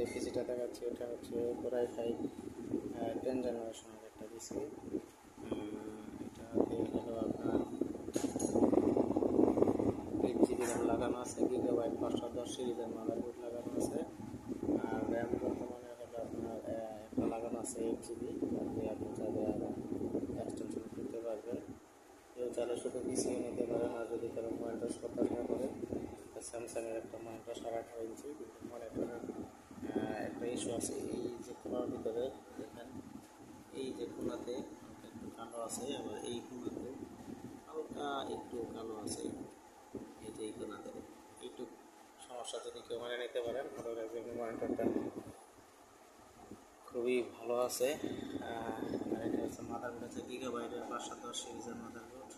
যে পিসিটা দেখাচ্ছি ওটা হচ্ছে কোরাই ফাইভ 10 জেনারেশনের একটা পিসি। এটাতে হলো আপনার 8 GB র্যাম লাগানো আছে, গিগাবাইট 510 সিরিজের মাদারবোর্ড লাগানো আছে। আর র্যাম বর্তমানে হলো আপনার একটা লাগানো আছে 8 GB, তাতে আপনি চাইলে এক্সটেনশন করতে পারবেন। কেউ চাইলে শুধু পিসিও নিতে পারেন, আর যদি কারো মনিটর প্রত্যাশা করেন স্যামসাংয়ের একটা মনিটর 18.5 ইঞ্চি, কিন্তু মনিটরের একটা ইস্যু আছে। এই যে কোনার ভিতরে দেখেন, এই যে কোনাতে একটু কালো আছে, আবার এই কোনাতে হালকা একটু কালো আছে। এই যে এই কোনাতে একটু সমস্যা, যদি কেউ মানে নিতে পারেন। আদারওয়াইজ এমনি মনিটরটা খুবই ভালো আছে। আর এটা হচ্ছে মাদারবোর্ড, হচ্ছে গিগাবাইটের 510 সিরিজের মাদারবোর্ড।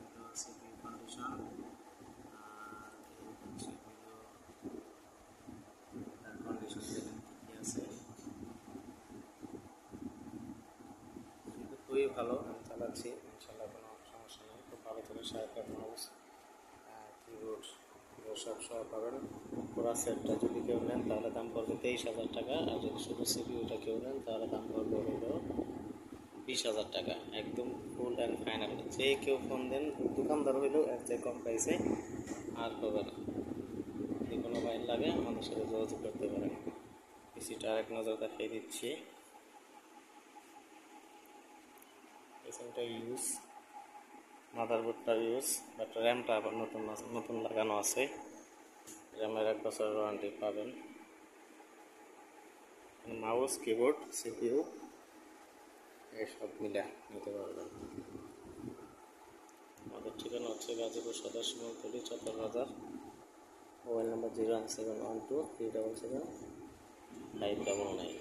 এটা হচ্ছে কন্ডিশন। আর এই হচ্ছে কন্ডিশন দেখেন কী আছে, কিন্তু খুবই ভালো। আমি চালাচ্ছি, ইনশাল্লাহ কোনো সমস্যা নেই। খুব ভালো চলে, সাহেব মাউস কিবোর্ড সব সহ পাবেন। পুরা সেটটা যদি কেউ নেন তাহলে দাম পড়বে 23,000 টাকা, আর যদি শুধু সিপিইউটা কেউ নেন তাহলে দাম পড়বে হলো 20,000 টাকা। একদম ফুল অ্যান্ড ফাইনাল। যে কেউ ফোন দেন, দোকানদার হইলেও এর চেয়ে কম প্রাইসে আর হবে না। যদি কোনো ফাইল লাগে আমাদের সাথে যোগাযোগ করতে পারেন। পিসিটা আরেক নজর দেখিয়ে দিচ্ছি। পিসিটা ইউজ, মাদারবোর্ডটা ইউজ, বাট র্যামটা আবার নতুন লাগানো আছে। র্যামের 1 বছরের ওয়ারেন্টি পাবেন। মাউস, কিবোর্ড, সিপিইউ এসব মিলে নিতে পারবেন। আমাদের ঠিকানা হচ্ছে গাজীপুর সদর শিমুলতলি, চত্বর বাজার। Mobile number 01712 377 599।